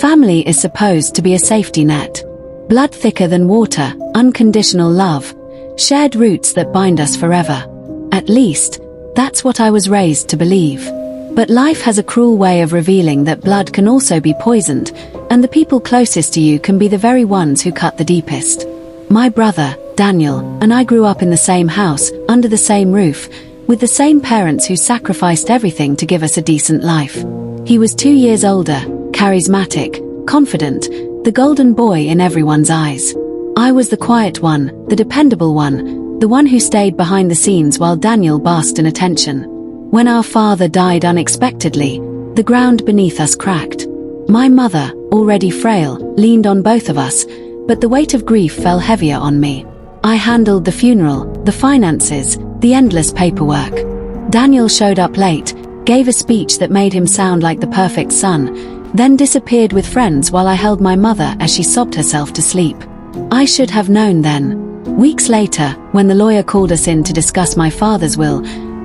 Family is supposed to be a safety net. Blood thicker than water, unconditional love, shared roots that bind us forever. At least, that's what I was raised to believe. But life has a cruel way of revealing that blood can also be poisoned, and the people closest to you can be the very ones who cut the deepest. My brother, Daniel, and I grew up in the same house, under the same roof, with the same parents who sacrificed everything to give us a decent life. He was 2 years older, charismatic, confident, the golden boy in everyone's eyes. I was the quiet one, the dependable one, the one who stayed behind the scenes while Daniel basked in attention. When our father died unexpectedly, the ground beneath us cracked. My mother, already frail, leaned on both of us, but the weight of grief fell heavier on me. I handled the funeral, the finances, the endless paperwork. Daniel showed up late, gave a speech that made him sound like the perfect son, then disappeared with friends while I held my mother as she sobbed herself to sleep. I should have known then. Weeks later, when the lawyer called us in to discuss my father's will,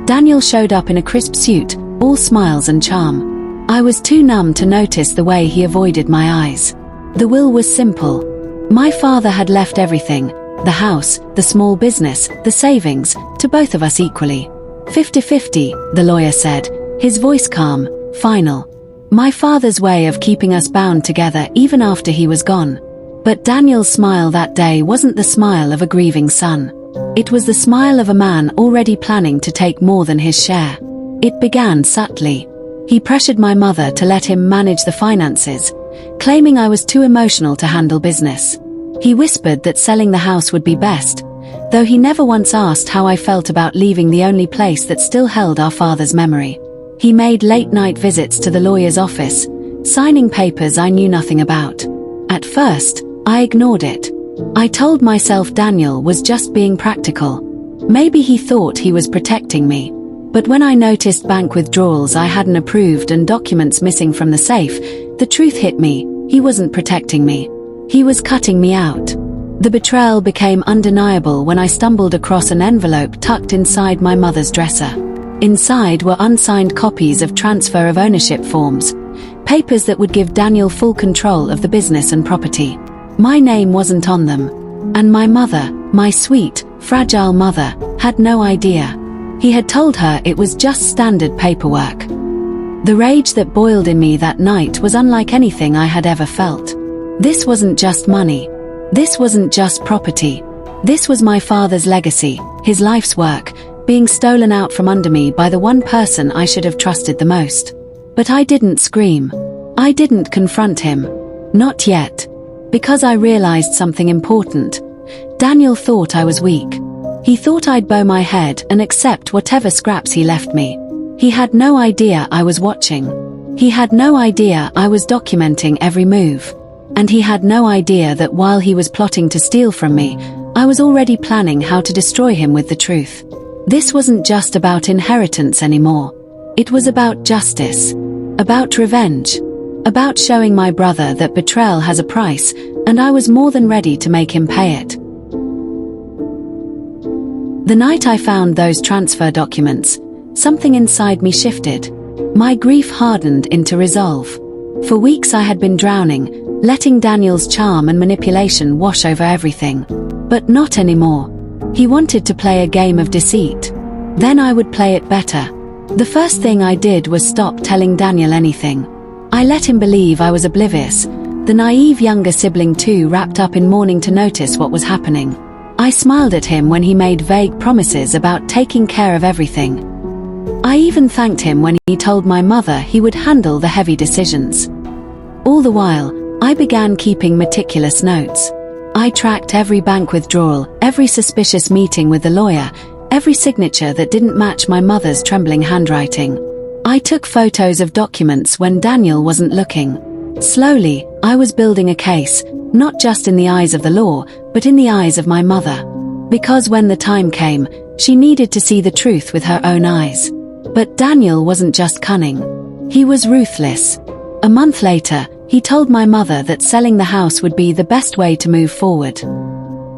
Daniel showed up in a crisp suit, all smiles and charm. I was too numb to notice the way he avoided my eyes. The will was simple. My father had left everything, the house, the small business, the savings, to both of us equally. 50-50, the lawyer said, his voice calm, final. My father's way of keeping us bound together even after he was gone. But Daniel's smile that day wasn't the smile of a grieving son. It was the smile of a man already planning to take more than his share. It began subtly. He pressured my mother to let him manage the finances, claiming I was too emotional to handle business. He whispered that selling the house would be best, though he never once asked how I felt about leaving the only place that still held our father's memory. He made late-night visits to the lawyer's office, signing papers I knew nothing about. At first, I ignored it. I told myself Daniel was just being practical. Maybe he thought he was protecting me. But when I noticed bank withdrawals I hadn't approved and documents missing from the safe, the truth hit me. He wasn't protecting me. He was cutting me out. The betrayal became undeniable when I stumbled across an envelope tucked inside my mother's dresser. Inside were unsigned copies of transfer of ownership forms, papers that would give Daniel full control of the business and property. My name wasn't on them. And my mother, my sweet, fragile mother, had no idea. He had told her it was just standard paperwork. The rage that boiled in me that night was unlike anything I had ever felt. This wasn't just money. This wasn't just property. This was my father's legacy, his life's work, being stolen out from under me by the one person I should have trusted the most. But I didn't scream. I didn't confront him. Not yet. Because I realized something important. Daniel thought I was weak. He thought I'd bow my head and accept whatever scraps he left me. He had no idea I was watching. He had no idea I was documenting every move. And he had no idea that while he was plotting to steal from me, I was already planning how to destroy him with the truth. This wasn't just about inheritance anymore. It was about justice. About revenge. About showing my brother that betrayal has a price, and I was more than ready to make him pay it. The night I found those transfer documents, something inside me shifted. My grief hardened into resolve. For weeks I had been drowning, letting Daniel's charm and manipulation wash over everything. But not anymore. He wanted to play a game of deceit. Then I would play it better. The first thing I did was stop telling Daniel anything. I let him believe I was oblivious, the naive younger sibling too wrapped up in mourning to notice what was happening. I smiled at him when he made vague promises about taking care of everything. I even thanked him when he told my mother he would handle the heavy decisions. All the while, I began keeping meticulous notes. I tracked every bank withdrawal, every suspicious meeting with the lawyer, every signature that didn't match my mother's trembling handwriting. I took photos of documents when Daniel wasn't looking. Slowly, I was building a case, not just in the eyes of the law, but in the eyes of my mother. Because when the time came, she needed to see the truth with her own eyes. But Daniel wasn't just cunning. He was ruthless. A month later, he told my mother that selling the house would be the best way to move forward.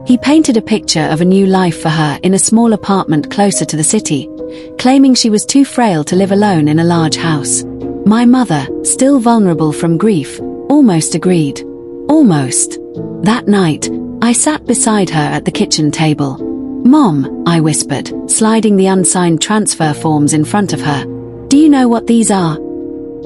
He painted a picture of a new life for her in a small apartment closer to the city, claiming she was too frail to live alone in a large house. My mother, still vulnerable from grief, Almost agreed. Almost. That night, I sat beside her at the kitchen table. "Mom," I whispered, sliding the unsigned transfer forms in front of her. "Do you know what these are?"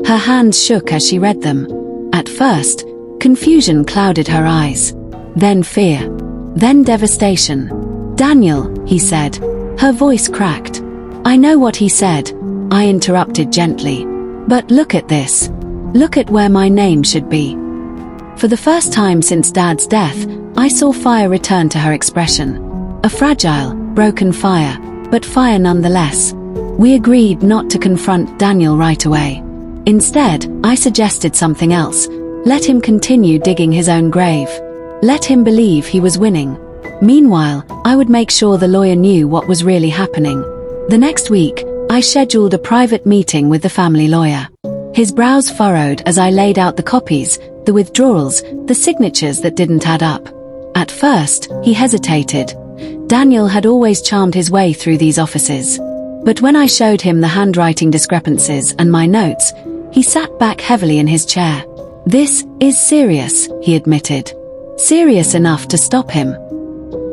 Her hands shook as she read them. At first, confusion clouded her eyes. Then fear. Then devastation. "Daniel," he said. Her voice cracked. "I know what he said," I interrupted gently. "But look at this. Look at where my name should be." For the first time since Dad's death, I saw fire return to her expression. A fragile, broken fire, but fire nonetheless. We agreed not to confront Daniel right away. Instead, I suggested something else. Let him continue digging his own grave. Let him believe he was winning. Meanwhile, I would make sure the lawyer knew what was really happening. The next week, I scheduled a private meeting with the family lawyer. His brows furrowed as I laid out the copies, the withdrawals, the signatures that didn't add up. At first, he hesitated. Daniel had always charmed his way through these offices. But when I showed him the handwriting discrepancies and my notes, he sat back heavily in his chair. "This is serious," he admitted. "Serious enough to stop him?"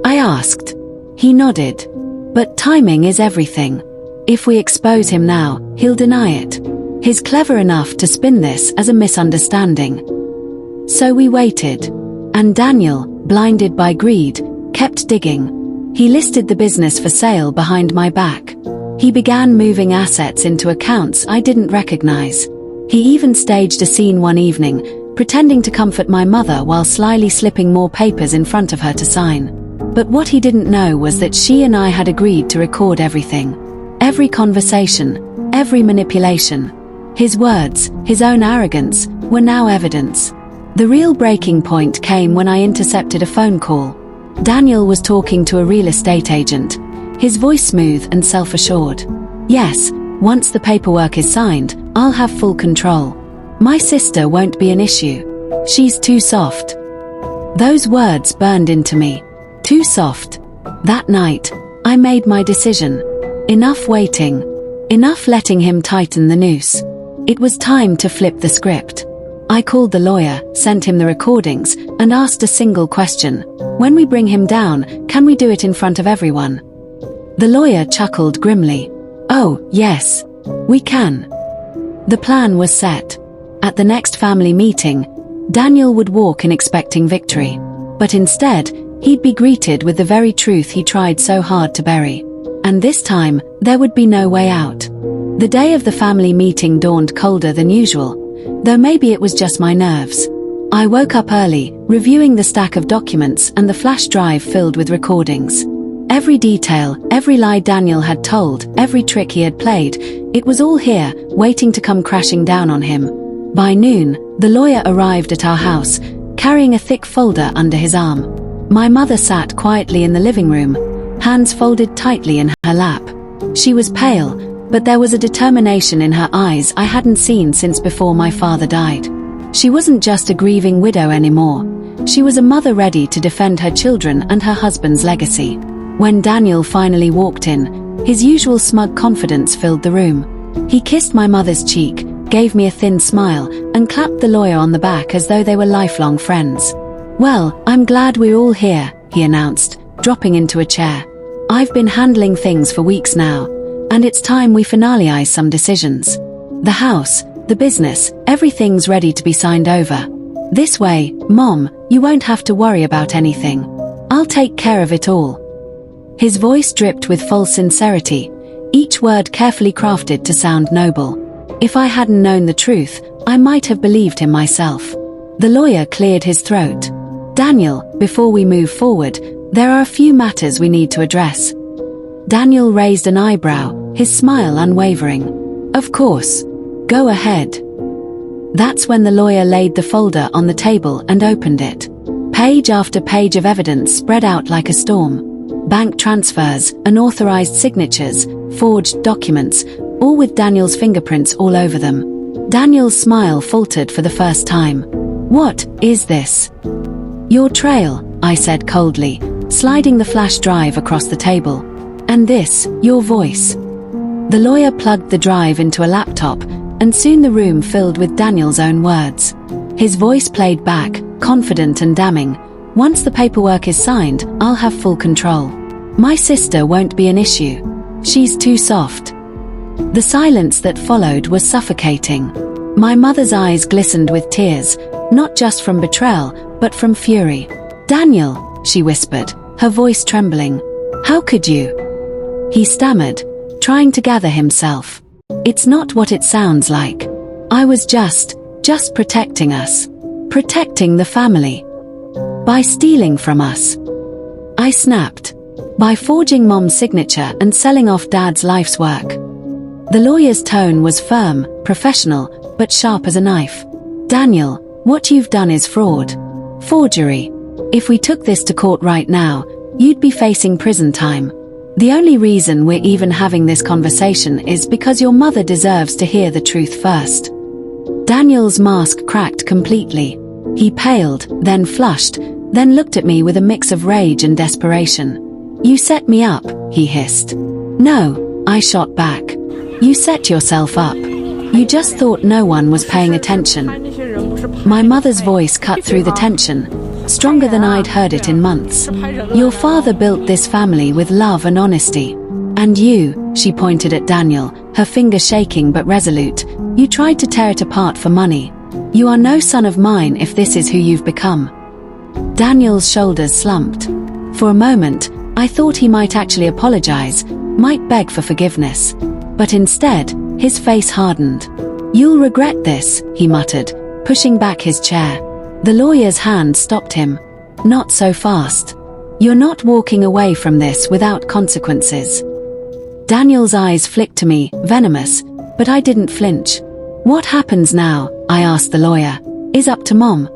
I asked. He nodded. "But timing is everything. If we expose him now, he'll deny it. He's clever enough to spin this as a misunderstanding." So we waited. And Daniel, blinded by greed, kept digging. He listed the business for sale behind my back. He began moving assets into accounts I didn't recognize. He even staged a scene one evening, pretending to comfort my mother while slyly slipping more papers in front of her to sign. But what he didn't know was that she and I had agreed to record everything. Every conversation, every manipulation. His words, his own arrogance, were now evidence. The real breaking point came when I intercepted a phone call. Daniel was talking to a real estate agent, his voice smooth and self-assured. "Yes, once the paperwork is signed, I'll have full control. My sister won't be an issue. She's too soft." Those words burned into me. Too soft. That night, I made my decision. Enough waiting. Enough letting him tighten the noose. It was time to flip the script. I called the lawyer, sent him the recordings, and asked a single question. "When we bring him down, can we do it in front of everyone?" The lawyer chuckled grimly. "Oh, yes. We can." The plan was set. At the next family meeting, Daniel would walk in expecting victory. But instead, he'd be greeted with the very truth he tried so hard to bury. And this time, there would be no way out. The day of the family meeting dawned colder than usual, though maybe it was just my nerves. I woke up early, reviewing the stack of documents and the flash drive filled with recordings. Every detail, every lie Daniel had told, every trick he had played, it was all here, waiting to come crashing down on him. By noon, the lawyer arrived at our house, carrying a thick folder under his arm. My mother sat quietly in the living room, hands folded tightly in her lap. She was pale, but there was a determination in her eyes I hadn't seen since before my father died. She wasn't just a grieving widow anymore. She was a mother ready to defend her children and her husband's legacy. When Daniel finally walked in, his usual smug confidence filled the room. He kissed my mother's cheek, gave me a thin smile, and clapped the lawyer on the back as though they were lifelong friends. "Well, I'm glad we're all here," he announced, dropping into a chair. "I've been handling things for weeks now, and it's time we finalize some decisions. The house, the business, everything's ready to be signed over. This way, Mom, you won't have to worry about anything. I'll take care of it all." His voice dripped with false sincerity, each word carefully crafted to sound noble. If I hadn't known the truth, I might have believed him myself. The lawyer cleared his throat. "Daniel, before we move forward, there are a few matters we need to address." Daniel raised an eyebrow, his smile unwavering. "Of course. Go ahead." That's when the lawyer laid the folder on the table and opened it. Page after page of evidence spread out like a storm. Bank transfers, unauthorized signatures, forged documents, all with Daniel's fingerprints all over them. Daniel's smile faltered for the first time. "What is this?" "Your trail," I said coldly, sliding the flash drive across the table. "And this, your voice." The lawyer plugged the drive into a laptop, and soon the room filled with Daniel's own words. His voice played back, confident and damning. Once the paperwork is signed, I'll have full control. My sister won't be an issue. She's too soft. The silence that followed was suffocating. My mother's eyes glistened with tears, not just from betrayal, but from fury. "Daniel," she whispered, her voice trembling. "How could you?" He stammered, trying to gather himself. "It's not what it sounds like. I was just protecting us. Protecting the family. By stealing from us." I snapped. By forging Mom's signature and selling off Dad's life's work. The lawyer's tone was firm, professional, but sharp as a knife. "Daniel, what you've done is fraud. Forgery. If we took this to court right now, you'd be facing prison time. The only reason we're even having this conversation is because your mother deserves to hear the truth first." Daniel's mask cracked completely. He paled, then flushed, then looked at me with a mix of rage and desperation. "You set me up," he hissed. "No," I shot back. "You set yourself up. You just thought no one was paying attention." My mother's voice cut through the tension, stronger than I'd heard it in months. "Your father built this family with love and honesty. And you," she pointed at Daniel, her finger shaking but resolute, "you tried to tear it apart for money. You are no son of mine if this is who you've become." Daniel's shoulders slumped. For a moment, I thought he might actually apologize, might beg for forgiveness. But instead, his face hardened. "You'll regret this," he muttered, pushing back his chair. The lawyer's hand stopped him. "Not so fast. You're not walking away from this without consequences." Daniel's eyes flicked to me, venomous, but I didn't flinch. "What happens now?" I asked the lawyer. "Is up to Mom."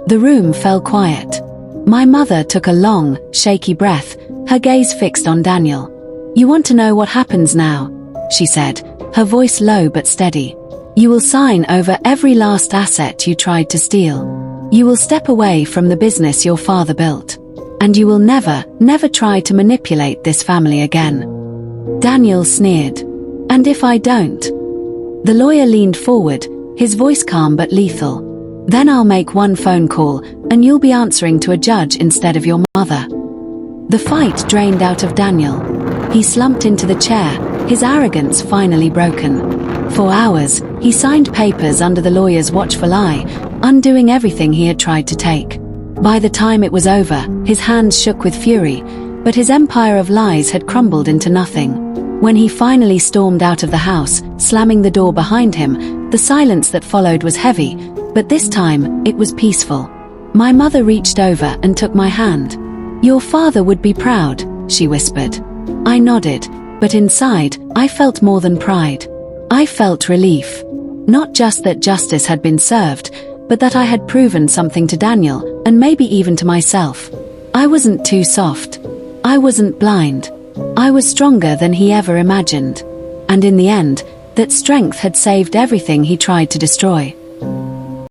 The room fell quiet. My mother took a long, shaky breath, her gaze fixed on Daniel. "You want to know what happens now?" she said, her voice low but steady. "You will sign over every last asset you tried to steal. You will step away from the business your father built. And you will never try to manipulate this family again." Daniel sneered. "And if I don't?" The lawyer leaned forward, his voice calm but lethal. "Then I'll make one phone call, and you'll be answering to a judge instead of your mother." The fight drained out of Daniel. He slumped into the chair, his arrogance finally broken. For hours, he signed papers under the lawyer's watchful eye, undoing everything he had tried to take. By the time it was over, his hands shook with fury, but his empire of lies had crumbled into nothing. When he finally stormed out of the house, slamming the door behind him, the silence that followed was heavy, but this time, it was peaceful. My mother reached over and took my hand. "Your father would be proud," she whispered. I nodded, but inside, I felt more than pride. I felt relief. Not just that justice had been served, but that I had proven something to Daniel, and maybe even to myself. I wasn't too soft. I wasn't blind. I was stronger than he ever imagined. And in the end, that strength had saved everything he tried to destroy.